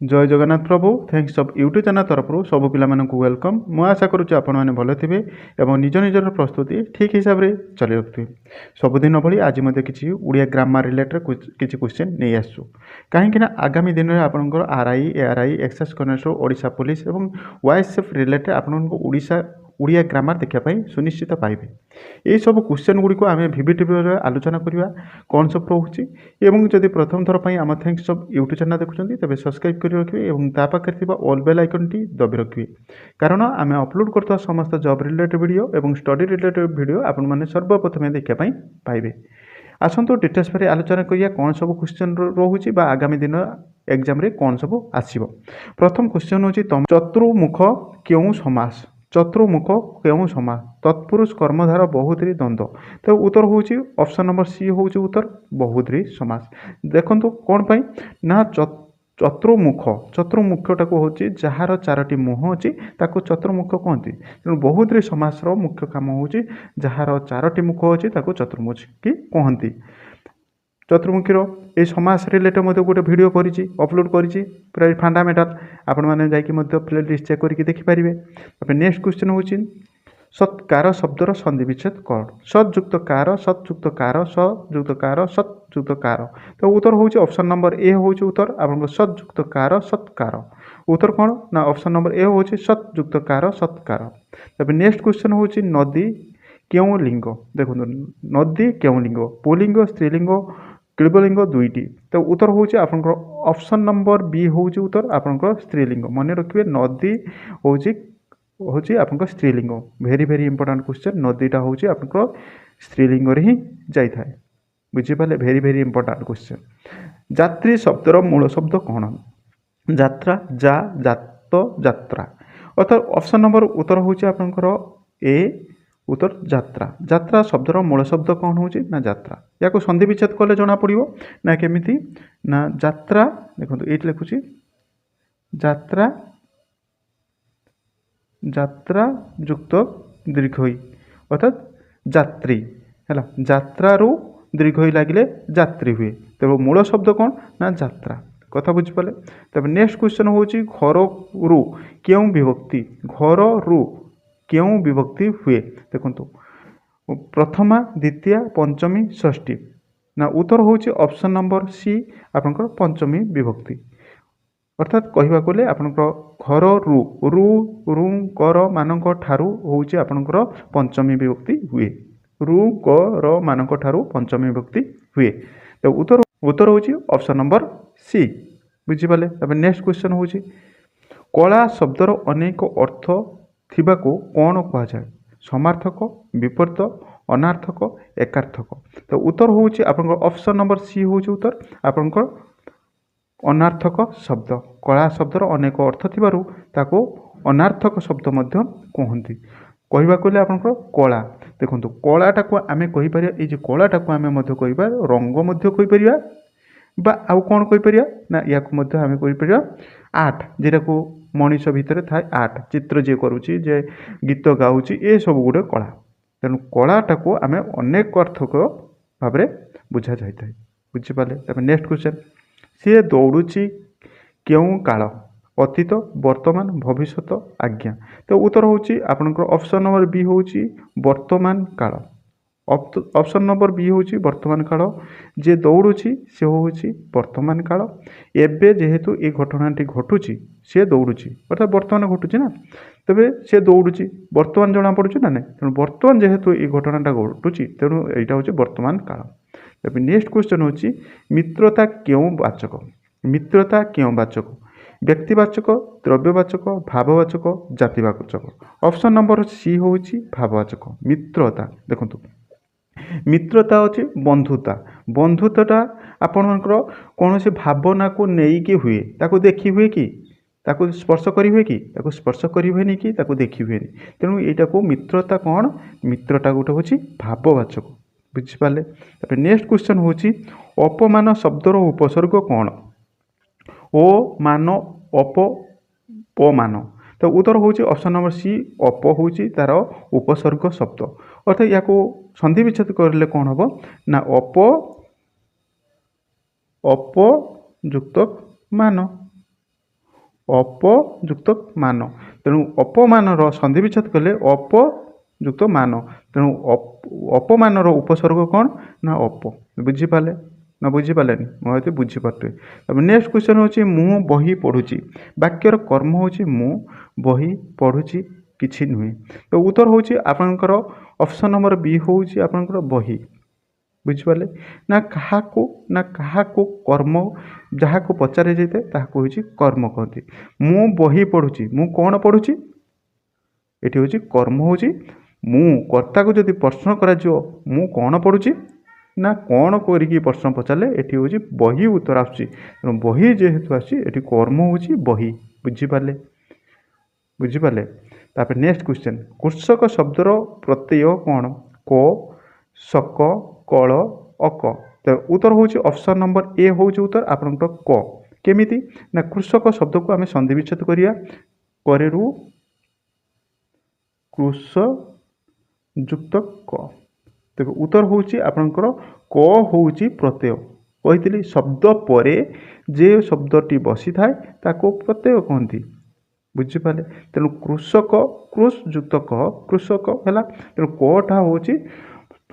जय जगन्नाथ प्रभु thanks of YouTube channel तरफ सब पिला वेलकम। मु आशा करुच्ची आपण मैंने भल थे और निज निजर प्रस्तुति ठीक हिसाब से चली रखुए। सबुदिन भली आज मत कि उड़िया ग्रामर रिलेटेड किसी क्वेश्चन नहीं आसू कहीं आगामी दिन में आपंकर RI ARY excise connector Odisha police और वाईएसएफ रिलेटेड आपड़ा उड़िया ग्रामर देखापी सुनिश्चित पाइबे। यही सब क्वेश्चन गुड़ी को आम भिविटी आलोचना करवा कौन सब रोचे और जदि प्रथम थर पर आम थैंक्स ऑफ यूट्यूब चैनल देखुं तेज सब्सक्राइब कर रखिए और पाखे ऑल बेल आइकन टी दबी रखिए कारण आम अपलोड करता समस्त जॉब रिलेटेड वीडियो और स्टडी रिलेटेड वीडियो आपण मैंने सर्वप्रथम देखापी पाइबे। आसतु डिटेल्स पर आलोचना करिया कौन सब क्वेश्चन रोचे आगामी दिन एग्जाम रे कौन सब आसीबो। प्रथम क्वेश्चन होची चतुर्मुख क्यों समास चतुर्मुख क्यों समास तत्पुरुष कर्मधार बहुद्री द्वंद्व। तो उत्तर होची ऑप्शन नंबर सी होची उत्तर बहुद्री समास। देखंतु कौन पाई ना चतुर्मुख चतुर्मुखटा को होची जार चारोटी मुह अच्छी ताको चतुर्मुख कहती। तेणु बहुद्री समासर मुख्य काम होची जार चारोटी मुख अच्छी ताको चतुर्मुखी कहती। चतुर्मुखीर ये समास रिलेटेड मत गोटे वीडियो करी अपलोड करी पूरा फंडामेंटाल आपण मैंने जाकि प्ले लिस्ट चेक करके देखिपारे। नेक्स्ट क्वेश्चन होची सत्कार शब्दर संधि विच्छेद कौन सत्युक्त कार सत्युक्त कार सयुक्त कार सत्युक्त कार। तो उत्तर होची ऑप्शन नंबर ए होची उत्तर आप सत्युक्त कार सत्कार। उत्तर कौन ना ऑप्शन नंबर ए होची सत्युक्त कार सत्कार। तब नेक्स्ट क्वेश्चन होची नदी क्यों लिंग। देखो नदी क्यों लिंग पुलिंग स्त्रीलिंग क्लीबलिंग दुईटी। तो उत्तर होची आपनकर ऑप्शन नंबर बी होची उत्तर आपनकर स्त्रीलिंग। मन रखिए नदी होची आपनकर स्त्रीलिंग। वेरी वेरी इंपोर्टेंट क्वेश्चन नदीटा होची आपनकर स्त्रीलिंग रे ही जाई थाए बुझिपाले। Very very important question. जात्री शब्दर मूल शब्द कौन यात्रा जा जात यात्रा अर्थात ऑप्शन नंबर उत्तर होची आपनकर ए उत्तर यात्रा। यात्रा शब्दर मूल शब्द कौन होची ना यात्रा। या संधि विच्छेद कले जना पड़िबो ना केमिति ना यात्रा। देखो ये लिखुची यात्रा यात्रा युक्त दीर्घई अर्थात यात्री है यात्रारू दीर्घई लगे यात्री हुए। तब मूल शब्द कौन ना यात्रा कथा बुझिपारे। तब नेक्स्ट क्वेश्चन होची घर रु क्यों विभक्ति घर रु क्यों विभक्ति हुए। देखो प्रथमा द्वितीय पंचमी षष्ठी ना उत्तर होची ऑप्शन नंबर सी आपनकर पंचमी विभक्ति। अर्थात कहवा गले आपनकर घर रु रु रु कर मानक ठारू होची आपनकर पंचमी विभक्ति हुए रु कर मानक ठारू पंचमी विभक्ति हुए। तो उत्तर उत्तर होची ऑप्शन नंबर सी बुझिपाले। तब नेक्स्ट क्वेश्चन होची कला शब्दर अनेक अर्थ थिबाको कौन कहा जाए समार्थक विपरीत अनार्थक एकार्थक। तो उत्तर होची आपनकर ऑप्शन नंबर सी होची उत्तर आपनकर अनार्थक शब्द। कला शब्दर अनेक अर्थ थिबारु ताको अनार्थक शब्द मध्य कहती। कहवा गले आपनकर कला देखो कलाटा को आमे कहि परिया ए जे कलाटा को आमे मध्य कहिबा रंग मध्य कहि परिया बा आउ कौन कहि परिया ना या को मध्य आमे कहि परिया आर्ट जेटा को मनीष भितर थाए आर्ट चित्र जे करुची जे गीत गाउची ए सब गुडे कला। तेणु कलाटा को आमे अनेक अर्थक भाव बुझा जाए बुझिपारे। तब नेक्स्ट क्वेश्चन सी दौड़ुची क्यों काल अतीत वर्तमान भविष्यत आज्ञा। तो उत्तर होची आपनकर ऑप्शन नंबर बी होची वर्तमान काल। ऑप्शन नंबर बी होची वर्तमान काल जे दौड़ुची से होची वर्तमान काल। एबे जेहेतु ये घटनाटी घटुची से दौड़ुची अर्थात वर्तमान घटुची ना तबे से दौड़ुची वर्तमान जना पड़ुची ना नहीं। तेणु वर्तमान जेहेतु ये घटनाटा घटुची तेणु यहाँ हूँ वर्तमान काल। तब नेक्स्ट क्वेश्चन होची मित्रता क्यों वाचक मित्रता क्यों वाचक व्यक्तिवाचक द्रव्यवाचक भाववाचक जातिवाचक। ऑप्शन नंबर सी होची भाववाचक मित्रता। देखो मित्रता अच्छे बंधुता बंधुता आपणकर कौन से भावना को लेकिन हुए ताको देखी हुए कि ताको स्पर्श करी हुए कि ताको स्पर्श करी हुए कि ताको देखी हुए। तेणु यहाँ को मित्रता कौन मित्रता गोटे हूँ भाववाचक बुझिपारे। तापर नेक्स्ट क्वेश्चन होची अपमान शब्दर उपसर्ग कौन ओ मान अप प मान। तो उत्तर होची ऑप्शन नंबर सी अप होची तार उपसर्ग शब्द। अर्थात या संधि विच्छेद करले कौन हम ना अप अप युक्त मान ଅପଯୁକ୍ତ ମାନ। ତେଣୁ ଅପମାନର ସନ୍ଧି ବିଚ୍ଛେଦ କଲେ ଅପଯୁକ୍ତ ମାନ। ତେଣୁ ଅପମାନର ଉପସର୍ଗ କ'ଣ ନା ଅପ। ବୁଝିପାରିଲେ ନା ବୁଝିପାରିଲେନି? ମୁଁ ହয়তো ବୁଝିପାରୁଥିବେ। ତାପରେ ନେକ୍ସଟ କ୍ୱେଶ୍ଚନ୍ ହେଉଛି ମୁଁ ବହି ପଢ଼ୁଛି। ବାକ୍ୟର କର୍ମ ହେଉଛି ମୁଁ, ବହି, ପଢ଼ୁଛି କିଛି ନୁହେଁ। ତ ଉତ୍ତର ହେଉଛି ଆପଣଙ୍କର ଅପସନ୍ ନମ୍ବର ବି ହେଉଛି ଆପଣଙ୍କର ବହି। ବୁଝିପାରିଲେ ନା କାହାକୁ କର୍ମ ଯାହାକୁ ପଚାରି ଯାଇଥାଏ ତାହାକୁ ହେଉଛି କର୍ମ କହନ୍ତି। ମୁଁ ବହି ପଢ଼ୁଛି, ମୁଁ କ'ଣ ପଢ଼ୁଛି? ଏଠି ହେଉଛି କର୍ମ ହେଉଛି ମୁଁ। କର୍ତ୍ତାକୁ ଯଦି ପ୍ରଶ୍ନ କରାଯିବ ମୁଁ କ'ଣ ପଢ଼ୁଛି ନା କ'ଣ କରିକି ପ୍ରଶ୍ନ ପଚାରିଲେ ଏଠି ହେଉଛି ବହି ଉତ୍ତର ଆସୁଛି। ତେଣୁ ବହି ଯେହେତୁ ଆସୁଛି ଏଠି କର୍ମ ହେଉଛି ବହି। ବୁଝିପାରିଲେ? ତାପରେ ନେକ୍ସଟ କ୍ୱେଶ୍ଚନ୍, କୃଷକ ଶବ୍ଦର ପ୍ରତ୍ୟୟ କ'ଣ? କ, ଶକ, କଳ, ଅକ। ତ ଉତ୍ତର ହେଉଛି ଅପସନ୍ ନମ୍ବର ଏ ହେଉଛି ଉତ୍ତର ଆପଣଙ୍କର କ। କେମିତି ନା କୃଷକ ଶବ୍ଦକୁ ଆମେ ସନ୍ଧି ବିଚ୍ଛେଦ କରିବା, କରେରୁ କୃଷ ଯୁକ୍ତ କ। ତେବେ ଉତ୍ତର ହେଉଛି ଆପଣଙ୍କର କ ହେଉଛି ପ୍ରତ୍ୟୟ। କହିଥିଲି ଶବ୍ଦ ପରେ ଯେ ଶବ୍ଦଟି ବସିଥାଏ ତାକୁ ପ୍ରତ୍ୟୟ କହନ୍ତି। ବୁଝିପାରିଲେ? ତେଣୁ କୃଷକ, କୃଷ ଯୁକ୍ତ କ, କୃଷକ ହେଲା। ତେଣୁ କଟା ହେଉଛି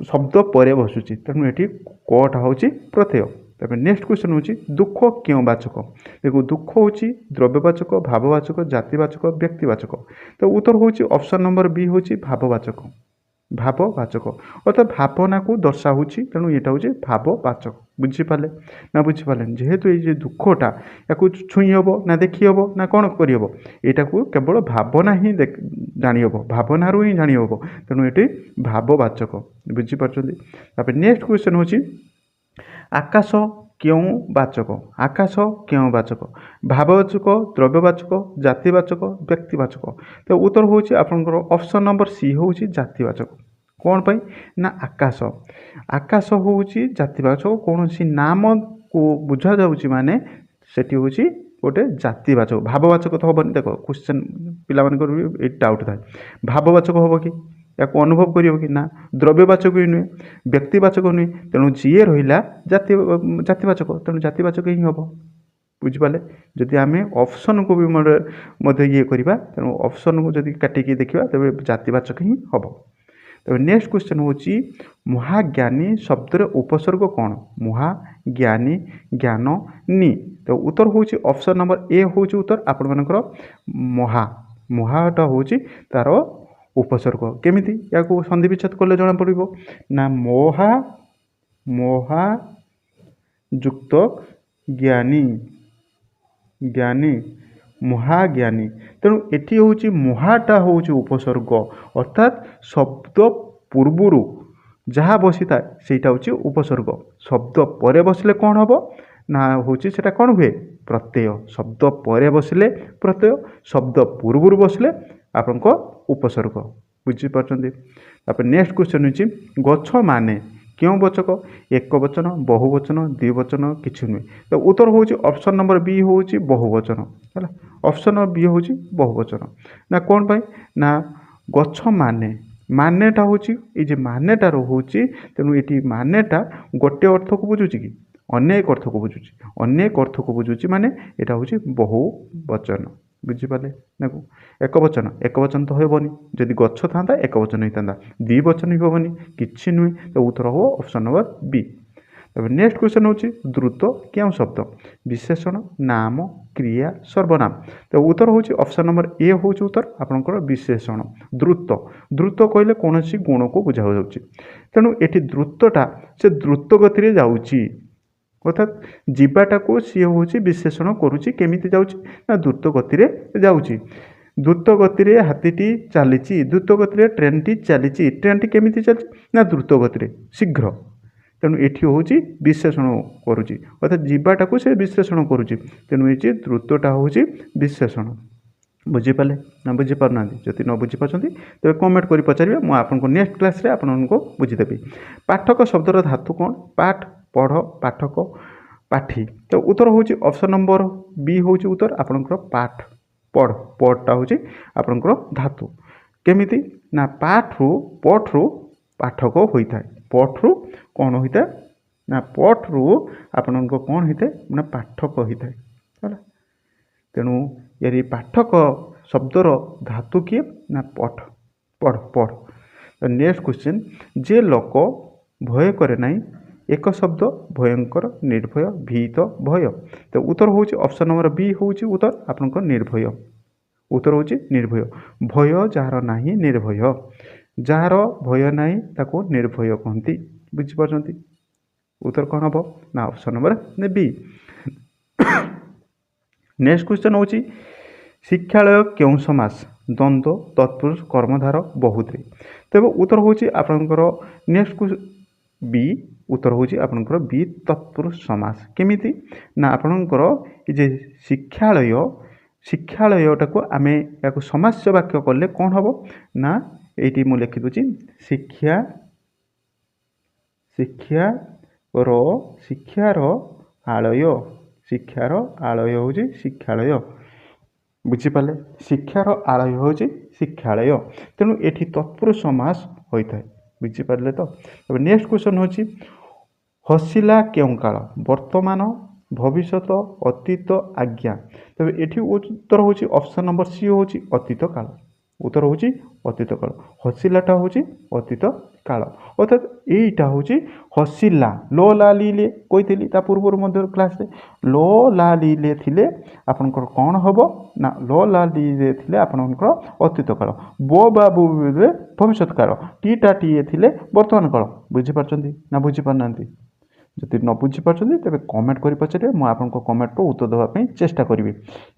ଶବ୍ଦ ପରେ ବସୁଛି, ତେଣୁ ଏଠି କଟା ହେଉଛି ପ୍ରତ୍ୟୟ। ତାପରେ ନେକ୍ସଟ କ୍ୱେଶ୍ଚନ୍ ହେଉଛି ଦୁଃଖ କେଉଁ ବାଚକ? ଦେଖୁ ଦୁଃଖ ହେଉଛି ଦ୍ରବ୍ୟବାଚକ, ଭାବବାଚକ, ଜାତିବାଚକ, ବ୍ୟକ୍ତିବାଚକ। ତ ଉତ୍ତର ହେଉଛି ଅପସନ୍ ନମ୍ବର ବି ହେଉଛି ଭାବବାଚକ। ଭାବବାଚକ ଅର୍ଥାତ୍ ଭାବନାକୁ ଦର୍ଶାଉଛି, ତେଣୁ ଏଇଟା ହେଉଛି ଭାବବାଚକ। ବୁଝିପାରିଲେ ନା ବୁଝିପାରିଲେନି? ଯେହେତୁ ଏଇ ଯେ ଦୁଃଖଟା ୟାକୁ ଛୁଇଁ ହେବ ନା ଦେଖି ହେବ ନା କ'ଣ କରିହେବ? ଏଇଟାକୁ କେବଳ ଭାବନା ହିଁ ଜାଣିହେବ, ଭାବନାରୁ ହିଁ ଜାଣିହେବ। ତେଣୁ ଏଠି ଭାବବାଚକ। ବୁଝିପାରୁଛନ୍ତି? ତାପରେ ନେକ୍ସଟ କ୍ୱେଶ୍ଚନ୍ ହେଉଛି ଆକାଶ କେଉଁ ବାଚକ? ଆକାଶ କେଉଁ ବାଚକ? ଭାବବାଚକ, ଦ୍ରବ୍ୟବାଚକ, ଜାତିବାଚକ, ବ୍ୟକ୍ତିବାଚକ। ତ ଉତ୍ତର ହେଉଛି ଆପଣଙ୍କର ଅପସନ୍ ନମ୍ବର ସି ହେଉଛି ଜାତିବାଚକ। କ'ଣ ପାଇଁ ନା ଆକାଶ ହେଉଛି ଜାତିବାଚକ। କୌଣସି ନାମକୁ ବୁଝାଯାଉଛି ମାନେ ସେଠି ହେଉଛି ଗୋଟେ ଜାତିବାଚକ। ଭାବବାଚକ ତ ହେବନି। ଦେଖ କ୍ୱେଶ୍ଚନ୍ ପିଲାମାନଙ୍କର ବି ଏଇ ଡାଉଟ୍ ଥାଏ, ଭାବବାଚକ ହେବ କି? ୟାକୁ ଅନୁଭବ କରିବ କି? ନା। ଦ୍ରବ୍ୟବାଚକ ବି ନୁହେଁ, ବ୍ୟକ୍ତିବାଚକ ନୁହେଁ। ତେଣୁ ଯିଏ ରହିଲା ଜାତିବାଚକ, ତେଣୁ ଜାତିବାଚକ ହିଁ ହେବ। ବୁଝିପାରିଲେ? ଯଦି ଆମେ ଅପସନ୍କୁ ବି ମଧ୍ୟ ଇଏ କରିବା, ତେଣୁ ଅପସନ୍କୁ ଯଦି କାଟିକି ଦେଖିବା ତେବେ ଜାତିବାଚକ ହିଁ ହେବ। ତେବେ ନେକ୍ସଟ କ୍ୱେଶ୍ଚନ୍ ହେଉଛି ମହାଜ୍ଞାନୀ ଶବ୍ଦର ଉପସର୍ଗ କ'ଣ? ମହାଜ୍ଞାନୀ, ଜ୍ଞାନ, ନି। ତ ଉତ୍ତର ହେଉଛି ଅପସନ୍ ନମ୍ବର ଏ ହେଉଛି ଉତ୍ତର ଆପଣମାନଙ୍କର ମହାଟା ହେଉଛି ତାର ଉପସର୍ଗ। କେମିତି ୟାକୁ ସନ୍ଧି ବିଚ୍ଛେଦ କଲେ ଜଣାପଡ଼ିବ ନା ମହା ଯୁକ୍ତ ଜ୍ଞାନୀ, ମହାଜ୍ଞାନୀ। ତେଣୁ ଏଠି ହେଉଛି ମହାଟା ହେଉଛି ଉପସର୍ଗ, ଅର୍ଥାତ୍ ଶବ୍ଦ ପୂର୍ବରୁ ଯାହା ବସିଥାଏ ସେଇଟା ହେଉଛି ଉପସର୍ଗ। ଶବ୍ଦ ପରେ ବସିଲେ କ'ଣ ହେବ ନା ହେଉଛି ସେଟା କ'ଣ ହୁଏ? ପ୍ରତ୍ୟୟ। ଶବ୍ଦ ପରେ ବସିଲେ ପ୍ରତ୍ୟୟ, ଶବ୍ଦ ପୂର୍ବରୁ ବସିଲେ ଆପଣଙ୍କ ଉପସର୍ଗ। ବୁଝିପାରୁଛନ୍ତି? ତାପରେ ନେକ୍ସଟ କ୍ୱେଶ୍ଚନ୍ ହେଉଛି ଗଛ ମାନେ କେଉଁ ବାଚକ? ଏକବଚନ, ବହୁବଚନ, ଦ୍ୱିବଚନ, କିଛି ନୁହେଁ। ତ ଉତ୍ତର ହେଉଛି ଅପସନ୍ ନମ୍ବର ବି ହେଉଛି ବହୁବଚନ। ହେଲା, ଅପସନ୍ ବି ହେଉଛି ବହୁବଚନ। ନା କ'ଣ ପାଇଁ ନା ଗଛ ମାନେଟା ହେଉଛି ଏଇ ଯେ ମାନେଟା ରହୁଛି, ତେଣୁ ଏଠି ମାନେଟା ଗୋଟେ ଅର୍ଥକୁ ବୁଝୁଛି କି? ଅନେକ ଅର୍ଥକୁ ବୁଝୁଛି। ଅନେକ ଅର୍ଥକୁ ବୁଝୁଛି ମାନେ ଏଇଟା ହେଉଛି ବହୁବଚନ। ବୁଝିପାରିଲେ? ଦେଖ ଏକବଚନ ତ ହେବନି। ଯଦି ଗଛ ଥାନ୍ତା ଏକବଚନ ହେଇଥାନ୍ତା, ଦ୍ୱିବଚନ ବି ହେବନି, କିଛି ନୁହେଁ। ତ ଉତ୍ତର ହେବ ଅପସନ୍ ନମ୍ବର ବି। ତାପରେ ନେକ୍ସଟ କ୍ୱେଶ୍ଚନ୍ ହେଉଛି ଦ୍ରୁତ କେଉଁ ଶବ୍ଦ? ବିଶେଷଣ, ନାମ, କ୍ରିୟା, ସର୍ବନାମ। ତ ଉତ୍ତର ହେଉଛି ଅପସନ୍ ନମ୍ବର ଏ ହେଉଛି ଉତ୍ତର ଆପଣଙ୍କର ବିଶେଷଣ। ଦ୍ରୁତ କହିଲେ କୌଣସି ଗୁଣକୁ ବୁଝାଯାଉଛି। ତେଣୁ ଏଠି ଦ୍ରୁତଟା ସେ ଦ୍ରୁତ ଗତିରେ ଯାଉଛି, ଅର୍ଥାତ୍ ଯିବାଟାକୁ ସିଏ ହେଉଛି ବିଶେଷଣ କରୁଛି। କେମିତି ଯାଉଛି ନା ଦ୍ରୁତ ଗତିରେ ଯାଉଛି। ଦ୍ରୁତ ଗତିରେ ହାତୀଟି ଚାଲିଛି, ଦ୍ରୁତ ଗତିରେ ଟ୍ରେନ୍ଟି ଚାଲିଛି। ଟ୍ରେନ୍ଟି କେମିତି ଚାଲିଛି ନା ଦ୍ରୁତ ଗତିରେ, ଶୀଘ୍ର। ତେଣୁ ଏଠି ହେଉଛି ବିଶେଷଣ କରୁଛି, ଅର୍ଥାତ୍ ଯିବାଟାକୁ ସେ ବିଶେଷଣ କରୁଛି। ତେଣୁ ଏଠି ଦ୍ରୁତଟା ହେଉଛି ବିଶେଷଣ। ବୁଝିପାରିଲେ ନା ବୁଝିପାରୁନାହାନ୍ତି? ଯଦି ନ ବୁଝିପାରୁଛନ୍ତି ତେବେ କମେଣ୍ଟ କରି ପଚାରିବେ, ମୁଁ ଆପଣଙ୍କୁ ନେକ୍ସଟ କ୍ଲାସ୍ରେ ଆପଣଙ୍କୁ ବୁଝିଦେବି। ପାଠକ ଶବ୍ଦର ଧାତୁ କ'ଣ? ପାଠ, ପଢ଼, ପାଠକ, ପାଠୀ। ତ ଉତ୍ତର ହେଉଛି ଅପସନ୍ ନମ୍ବର ବି ହେଉଛି ଉତ୍ତର ଆପଣଙ୍କର ପଢ଼ଟା ହେଉଛି ଆପଣଙ୍କର ଧାତୁ। କେମିତି ନା ପଠରୁ ପାଠକ ହୋଇଥାଏ। ପଠରୁ କ'ଣ ହୋଇଥାଏ ନା ପଠରୁ ଆପଣଙ୍କ କ'ଣ ହୋଇଥାଏ ନା ପାଠକ ହୋଇଥାଏ। ହେଲା, ତେଣୁ यार पाठक शब्दर धातु किए ना पठ पढ़ पढ़। तो नेक्स्ट क्वेश्चन जे लोक भय करे ना एक शब्द भयंकर निर्भय भीत भय। तो उत्तर हूँ ऑप्शन नंबर बी हूँ उत्तर आपंकर निर्भय। उत्तर हूँ निर्भय। भय जार ना निर्भय, जार भय ना ताको निर्भय कहती। बुझीपार उत्तर कौन हम ना option number B. Next question हूँ शिक्षालय क्यों समास द्वंद्व तत्पुरुष कर्मधार बहुद्री। तेज उत्तर हूँ आपंकर नेक्स्ट बी। उत्तर हूँ आपंकर बी तत्पुरुष समास। केमिति ना आपंकर जे शिक्षालय शिक्षालयटा को आम या समास्य वाक्य कले कौन हम ना ये मुझे लिखिदे शिक्षा शिक्षार आलय। शिक्षार आलय हूँ शिक्षालय। बुझीपारे शिक्षार आलय हूँ शिक्षालय। तेणु ये तत्पुरुष समास होता है। बुझीपारे तो। अब नेक्स्ट क्वेश्चन हूँ हसिला क्यों काल वर्तमान भविष्यत अतीत आज्ञा। तबे ये उत्तर हूँ ऑप्शन नंबर सी हूँ अतीत काल। उत्तर हूँ अतीत काल। हसिलाटा हूँ अतीत काल अर्थात यहीटा हूँ हसिला लो लालीले कही पूर्व क्लास लो लालीले थिले आपनकर कौन हम ना लो लालीले थिले आपनकर अतीत काल, बो बाबू भविष्यत काल, टीटा टीए थिले वर्तमान काल। बुझीपारछन्ती ना बुझीपारना। जदि न बुझीपार तेज कमेंट कर पचारे मुझे आपको कमेंट को उत्तर देवाई चेष्टा करी।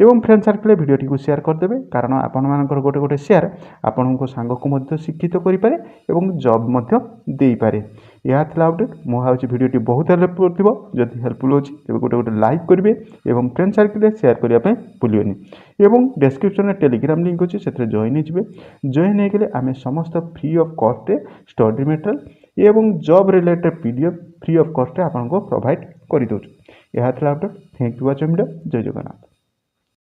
एवं फ्रेंड सर्कल भिडियोटी को शेयर करदे कारण आपण मानकर गोटे गोटे शेयर आपण को सांग को शिक्षित करें और जॉब दे पारे। यह था अपडेट। मुझे भिडियोटी बहुत हेल्पफुल थी। जदि हेल्पफुल होती गोटे गोटे लाइक करेंगे और फ्रेंड सर्कल शेयर करने भूलें। एवं डिस्क्रिप्शन में टेलीग्राम लिंक अच्छे से जॉइन हो जॉइन होगले आम समस्त free of cost study material एवं job related PDF free of cost आपको प्रोवाइड कर दौर। यह था update. Thank you watching video. जय जगन्नाथ।